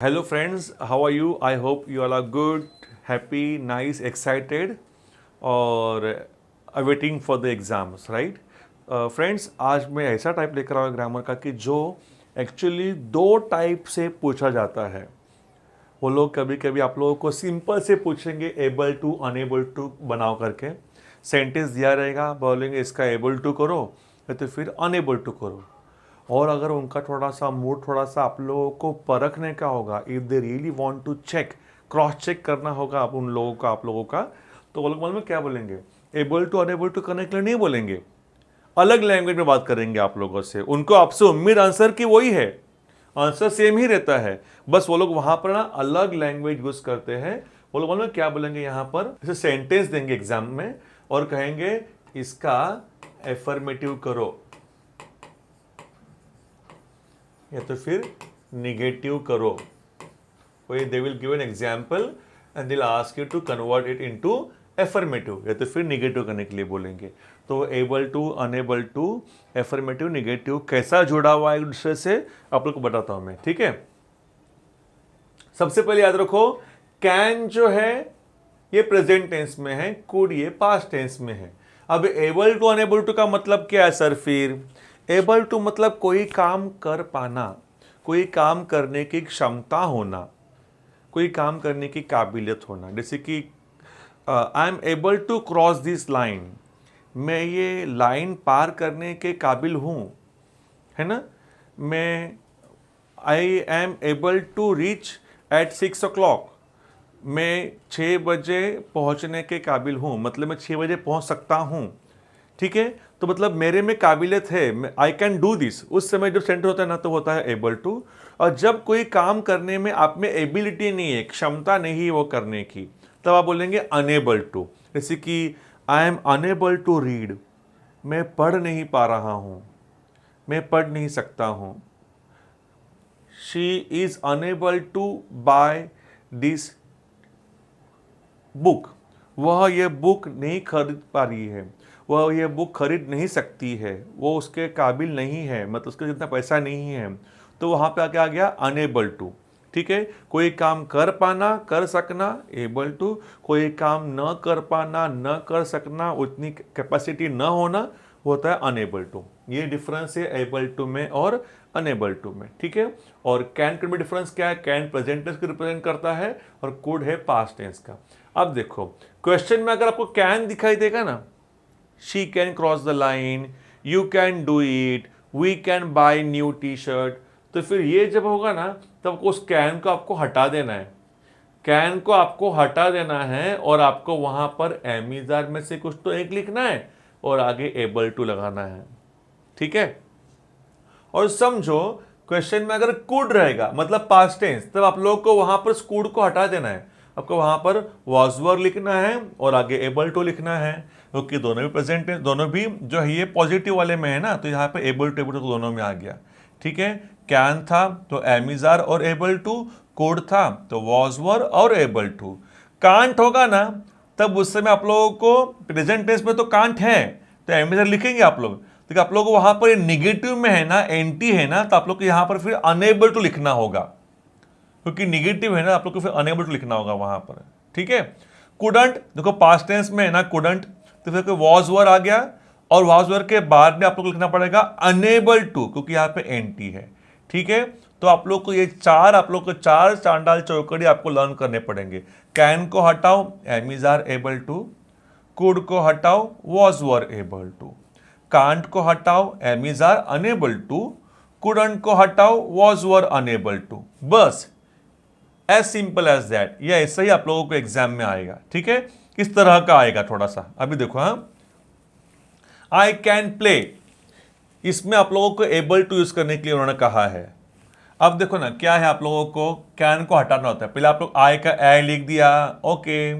Hello friends, how are you? I hope you all are good, happy, nice, excited और awaiting for the exams, right? Friends आज मैं ऐसा type लेकर आया हूँ ग्रामर का कि जो एक्चुअली दो टाइप से पूछा जाता है। वो लोग कभी कभी आप लोगों को सिंपल से पूछेंगे एबल टू अनेबल टू बनाओ करके, सेंटेंस दिया रहेगा, बोलेंगे इसका एबल टू करो या तो फिर अनेबल टू करो। और अगर उनका थोड़ा सा मूड थोड़ा सा आप लोगों को परखने का होगा, if they really want to check, cross check करना होगा आप उन लोगों का, आप लोगों का, तो वो लोग मालूम है क्या बोलेंगे? एबल टू अनेबल टू करने के लिए नहीं बोलेंगे, अलग लैंग्वेज में बात करेंगे आप लोगों से। उनको आपसे उम्मीद आंसर की वही है, आंसर सेम ही रहता है, बस वो लोग वहां पर ना अलग लैंग्वेज यूज करते हैं। वो लोग मालूम है क्या बोलेंगे? यहाँ पर जैसे सेंटेंस देंगे एग्जाम में और कहेंगे इसका एफर्मेटिव करो या तो फिर निगेटिव करो। कोई they will give an example and they will ask you to convert it into affirmative या तो फिर निगेटिव करने के लिए बोलेंगे। तो able to, unable to, affirmative, negative कैसा जुड़ा हुआ है एक दूसरे से आप लोग को बताता हूं मैं, ठीक है। सबसे पहले याद रखो, कैन जो है ये प्रेजेंट टेंस में है, कुड ये पास्ट टेंस में है। अब एबल टू अनेबल टू का मतलब क्या है सर? फिर एबल टू मतलब कोई काम कर पाना, कोई काम करने की क्षमता होना, कोई काम करने की काबिलियत होना। जैसे कि I am able to cross this line, मैं ये लाइन पार करने के काबिल हूँ, है ना। मैं I am able to reach at 6 o'clock, मैं 6 बजे पहुँचने के काबिल हूँ, मतलब मैं 6 बजे पहुँच सकता हूँ, ठीक है। तो मतलब मेरे में काबिलियत है, आई कैन डू दिस। उस समय जब सेंटेंस होता है ना तो होता है एबल टू। और जब कोई काम करने में आप में एबिलिटी नहीं है, क्षमता नहीं है वो करने की, तब आप बोलेंगे अनेबल टू। जैसे कि I am unable to read, मैं पढ़ नहीं पा रहा हूँ, मैं पढ़ नहीं सकता हूँ। She is unable to buy this book, वह ये बुक नहीं खरीद पा रही है, वह ये बुक खरीद नहीं सकती है, वो उसके काबिल नहीं है, मतलब उसके जितना पैसा नहीं है। तो वहाँ पे आके आ गया अनेबल टू, ठीक है। कोई काम कर पाना, कर सकना, एबल टू। कोई काम न कर पाना, न कर सकना, उतनी कैपेसिटी न होना, होता है अनेबल टू। ये डिफरेंस है एबल टू में और अनेबल टू में, ठीक है। और कैन के में डिफरेंस क्या है? कैन प्रेजेंट टेंस को रिप्रेजेंट करता है और कुड है पास्ट टेंस का। अब देखो क्वेश्चन में अगर आपको कैन दिखाई देगा ना, she can cross the line, you can do it, we can buy new T shirt, तो फिर ये जब होगा ना तब उस कैन को आपको हटा देना है, कैन को आपको हटा देना है और आपको वहां पर एमिजार में से कुछ तो एक लिखना है और आगे एबल टू लगाना है, ठीक है। और समझो क्वेश्चन में अगर कुड रहेगा मतलब पास्ट टेंस, तब आप लोगों को वहां पर कुड को हटा देना है, आपको वहां पर वॉज वर लिखना है और आगे एबल टू लिखना है, क्योंकि दोनों भी प्रेजेंट टेंस, दोनों भी जो है ये पॉजिटिव वाले में है ना, तो यहाँ पे एबल टू दोनों में आ गया, ठीक है। कैन था तो एमिजार और एबल टू, कोड था तो वॉज वर और एबल टू। कांट होगा ना तब उस समय आप लोगों को प्रेजेंट टेंस में तो कांट है तो एमिजार लिखेंगे आप लोग, तो आप लोगों को वहां पर निगेटिव में है ना, एंटी है ना, तो आप लोग को यहां पर फिर अनेबल टू लिखना होगा, क्योंकि निगेटिव है ना, आप लोग को फिर अनेबल टू लिखना होगा वहां पर, ठीक है। कुडंट देखो पास्ट टेंस में है ना कुडंट, तो फिर वॉज वर आ गया और वॉज वर के बाद में आप लोग को लिखना पड़ेगा अनेबल टू, क्योंकि यहाँ पे एंटी है, ठीक है। तो आप लोग को ये चार, आप लोग को चार चांडाल चौकड़ी आपको लर्न करने पड़ेंगे। कैन को हटाओ, am is are able to, could को हटाओ, was were able to, can't को हटाओ, am is are unable to, couldn't को हटाओ, वॉज वर अनेबल टू, बस एज सिंपल एज दैट। ये ऐसा ही आप लोगों को एग्जाम में आएगा, ठीक है। किस तरह का आएगा थोड़ा सा अभी देखो। हाँ, आई कैन प्ले, इसमें आप लोगों को एबल टू यूज करने के लिए उन्होंने कहा है। अब देखो ना क्या है, आप लोगों को कैन को हटाना होता है, पहले आप लोग आई का ए लिख दिया, ओके,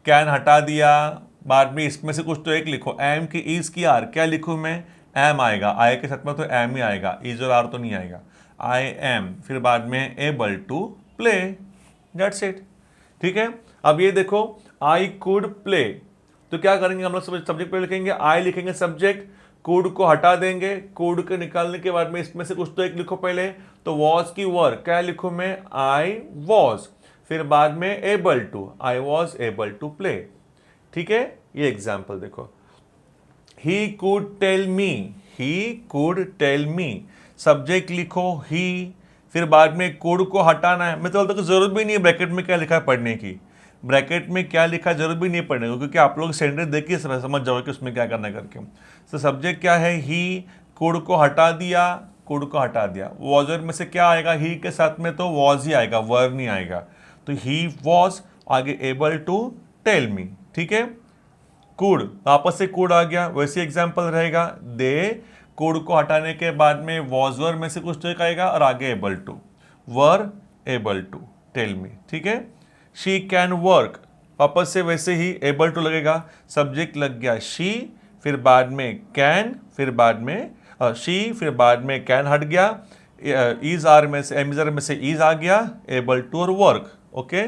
कैन हटा दिया, बाद में इसमें से कुछ तो एक लिखो, एम की इज की आर, क्या लिखूं मैं? एम आएगा, आई के साथ में तो एम ही आएगा, इज और आर तो नहीं आएगा, आई एम, फिर बाद में able to play, that's it, ठीक है। अब ये देखो आई कुड प्ले, तो क्या करेंगे हम लोग? सब्जेक्ट पे लिखेंगे, आई लिखेंगे सब्जेक्ट, कुड को हटा देंगे, कुड के निकालने के बाद में इसमें से कुछ तो एक लिखो पहले, तो वॉज की वर क्या लिखूं मैं, आई वॉज, फिर बाद में able to, I was able to play. ठीक है, ये एग्जाम्पल देखो, he could tell me, he could tell me, subject लिखो ही, फिर बाद में कुड को हटाना है। मैं तो बोलता हूँ जरूरत भी नहीं है ब्रैकेट में क्या लिखा है पढ़ने की, ब्रैकेट में क्या लिखा है जरूरत भी नहीं पढ़ने को, क्योंकि आप लोग सेंटेंस देखिए समझ जाओगे कि उसमें क्या करना है करके। तो सब्जेक्ट क्या है, ही, कुड को हटा दिया, कुड को हटा दिया, वॉजर में से क्या आएगा, ही के साथ में तो वॉज ही आएगा, वर नहीं आएगा, तो ही वॉज, आगे एबल टू टेल मी। ठीक है, कुड वापस से कुड आ गया, वैसे एग्जाम्पल रहेगा, दे कुड को हटाने के बाद में वॉज वर में से कुछ तो एक आएगा और आगे able to, were able to tell me. ठीक है, शी कैन वर्क, वापस से वैसे ही एबल टू लगेगा, सब्जेक्ट लग गया शी, फिर बाद में कैन, फिर बाद में शी, फिर बाद में कैन हट गया, इज आर में से एम में से इज आ गया, एबल टू और वर्क। ओके,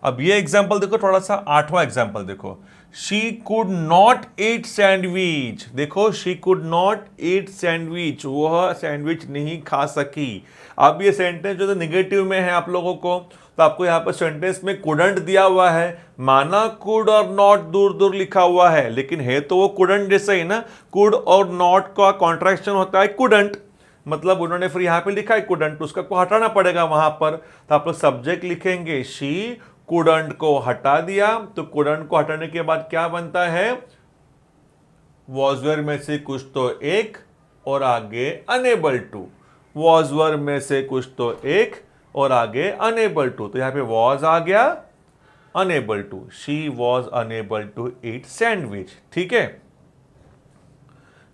अब ये एग्जाम्पल देखो, थोड़ा सा आठवां एग्जाम्पल देखो, she could not eat sandwich, देखो she could not eat sandwich, वह सैंडविच नहीं खा सकी। अब ये सेंटेंस जो तो निगेटिव में है आप लोगों को, तो आपको यहाँ पर सेंटेंस में कुडंट दिया हुआ है, माना कुड और नॉट दूर दूर लिखा हुआ है, लेकिन है तो वो कुडंट जैसे ही ना, कुड और नॉट का कॉन्ट्रैक्शन होता है कुडंट, मतलब उन्होंने फिर यहाँ पे लिखा है कुडंट, उसका को हटाना पड़ेगा वहां पर, तो आप लोग सब्जेक्ट लिखेंगे शी, कुडंट को हटा दिया, तो कुडंट को हटाने के बाद क्या बनता है, वॉजवर में से कुछ तो एक और आगे अनेबल टू, वॉजवर में से कुछ तो एक और आगे अनेबल टू, तो यहां पे वॉज आ गया, unable to, she was unable to eat sandwich. ठीक है,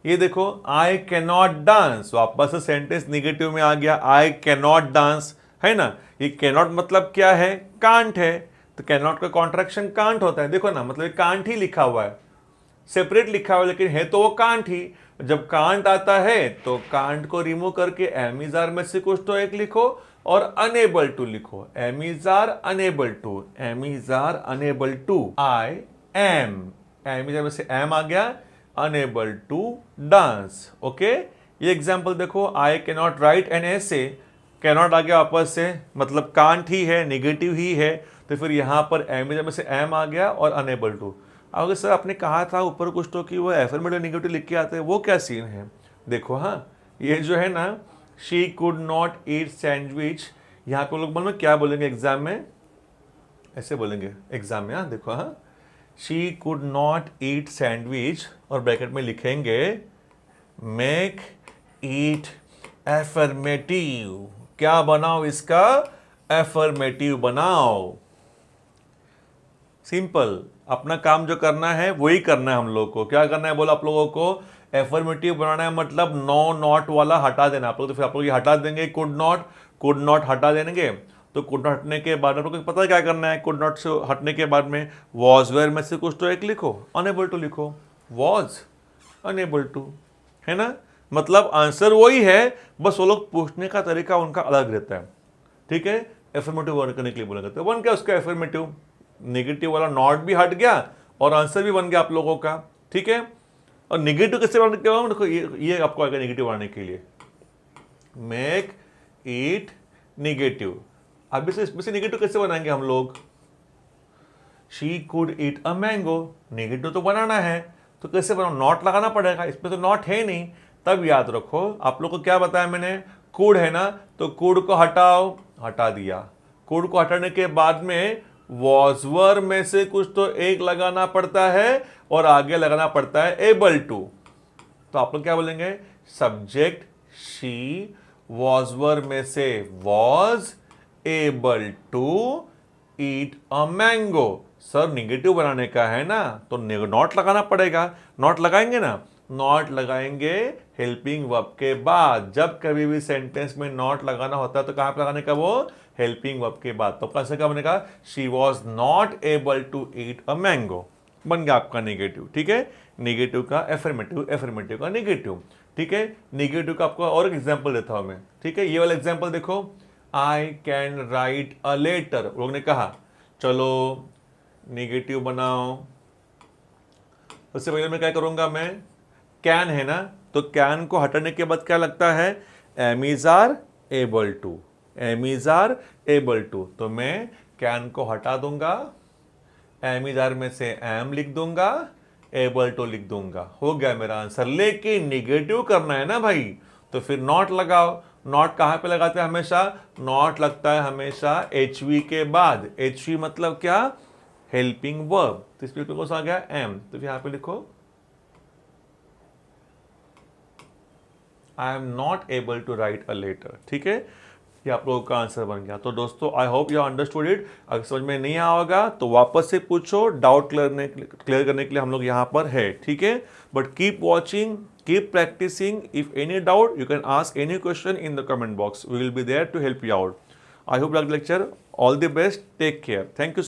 ये देखो आई कैन नॉट डांस, वापस से सेंटेंस निगेटिव में आ गया, आई कैन नॉट डांस, है ना, ये कैन नॉट मतलब क्या है, कांट है, तो कैन नॉट का कॉन्ट्रैक्शन कांट होता है, देखो ना, मतलब कांट ही लिखा हुआ है, सेपरेट लिखा हुआ है, लेकिन है तो वो कांट ही। जब कांट आता है तो कांट को रिमूव करके एम इज आर में से कुछ तो एक लिखो और अनेबल टू लिखो, am is are unable to, am is are unable to, I am, am is are में से एम आ गया, अनेबल टू डांस। ओके, ये एग्जाम्पल देखो, I can not write an essay, can not आ गया वापस से, मतलब कांट ही है, निगेटिव ही है, तो फिर यहां पर एम इज आर में से एम आ गया और अनेबल टू। अगर सर आपने कहा था ऊपर कुछ तो कि वो एफर्मेटिव नेगेटिव लिख के आते हैं, वो क्या सीन है, देखो हाँ, ये जो है ना, she could not eat sandwich, यहाँ पे लोग बोलेंगे क्या बोलेंगे एग्जाम में, ऐसे बोलेंगे एग्जाम में, हाँ देखो, हाँ, she could not eat sandwich और ब्रैकेट में लिखेंगे मेक ईट एफर्मेटिव, क्या बनाओ इसका, एफर्मेटिव बनाओ। सिंपल, अपना काम जो करना है वही करना है हम लोग को, क्या करना है बोला आप लोगों को, एफर्मेटिव बनाना है, मतलब नो नॉट वाला हटा देना आप लोग, तो फिर आप लोग ये हटा देंगे, कुड नॉट हटा देंगे, तो कुड नॉट हटने के बाद आप लोग को पता है क्या करना है, कुड नॉट से हटने के बाद में वॉज वेयर में से कुछ तो एक लिखो, अनेबल टू लिखो, वॉज अनेबल टू, है ना, मतलब आंसर वही है, बस वो लोग पूछने का तरीका उनका अलग रहता है। ठीक है, एफर्मेटिव वर्ड करने के लिए बोला जाता है, बन गया उसका एफर्मेटिव, नेगेटिव वाला नॉट भी हट गया और आंसर भी बन गया आप लोगों का। ठीक है, और नेगेटिव कैसे बनाने के बाद देखो, ये आपको आएगा नेगेटिव बनाने के लिए, मेक इट नेगेटिव। अब इसमें से नेगेटिव कैसे बनाएंगे हम लोग, she could eat a mango, negative तो बनाना है, तो कैसे बनाओ, नॉट लगाना पड़ेगा, इसमें तो नॉट है नहीं, तब याद रखो आप लोग को क्या बताया मैंने, कुड है ना, तो कुड को हटाओ, हटा दिया, कुड को हटाने के बाद में वॉजवर में से कुछ तो एक लगाना पड़ता है और आगे लगाना पड़ता है एबल टू, तो आप लोग क्या बोलेंगे, सब्जेक्ट शी, वॉजवर में से was able to eat a mango, sir negative बनाने का है ना, तो नॉट लगाना पड़ेगा, नॉट लगाएंगे ना, नॉट लगाएंगे हेल्पिंग वर्ब के बाद, जब कभी भी सेंटेंस में नॉट लगाना होता है तो कहां पर लगाने का, वो हेल्पिंग वर्ब के बाद, तो कैसे क्या बनेगा, she was not able to eat a mango, बन गया आपका नेगेटिव। ठीक है, नेगेटिव का एफर्मेटिव, एफर्मेटिव का नेगेटिव। ठीक है, नेगेटिव का आपको और एक एग्जांपल देता हूं मैं। ठीक है, ये वाला एग्जांपल देखो, I can write a letter, लोग ने कहा चलो नेगेटिव बनाओ, उससे पहले मैं क्या करूंगा, मैं कैन है ना, तो कैन को हटाने के बाद क्या लगता है, am is are able to, am is are able to. तो मैं कैन को हटा दूंगा, एम इज आर में से एम लिख दूंगा, एबल टू लिख दूंगा, हो गया मेरा आंसर। लेकिन निगेटिव करना है ना भाई, तो फिर नॉट लगाओ। नॉट कहां पे लगाते हैं हमेशा, नॉट लगता है हमेशा HV के बाद। HV मतलब क्या, हेल्पिंग वर्ब। तो इसमें कौन सा आ गया, एम, तो फिर यहां पे लिखो I am not able to write a letter. ठीक है, ये आप लोगों का आंसर बन गया। तो दोस्तों I hope you understood it. अगर समझ में नहीं आया होगा तो वापस से पूछो, डाउट क्लियर करने के लिए हम लोग यहाँ पर है। ठीक है, but keep watching, keep practising. If any doubt you can ask any question in the comment box, we will be there to help you out. I hope like lecture, all the best, take care, thank you.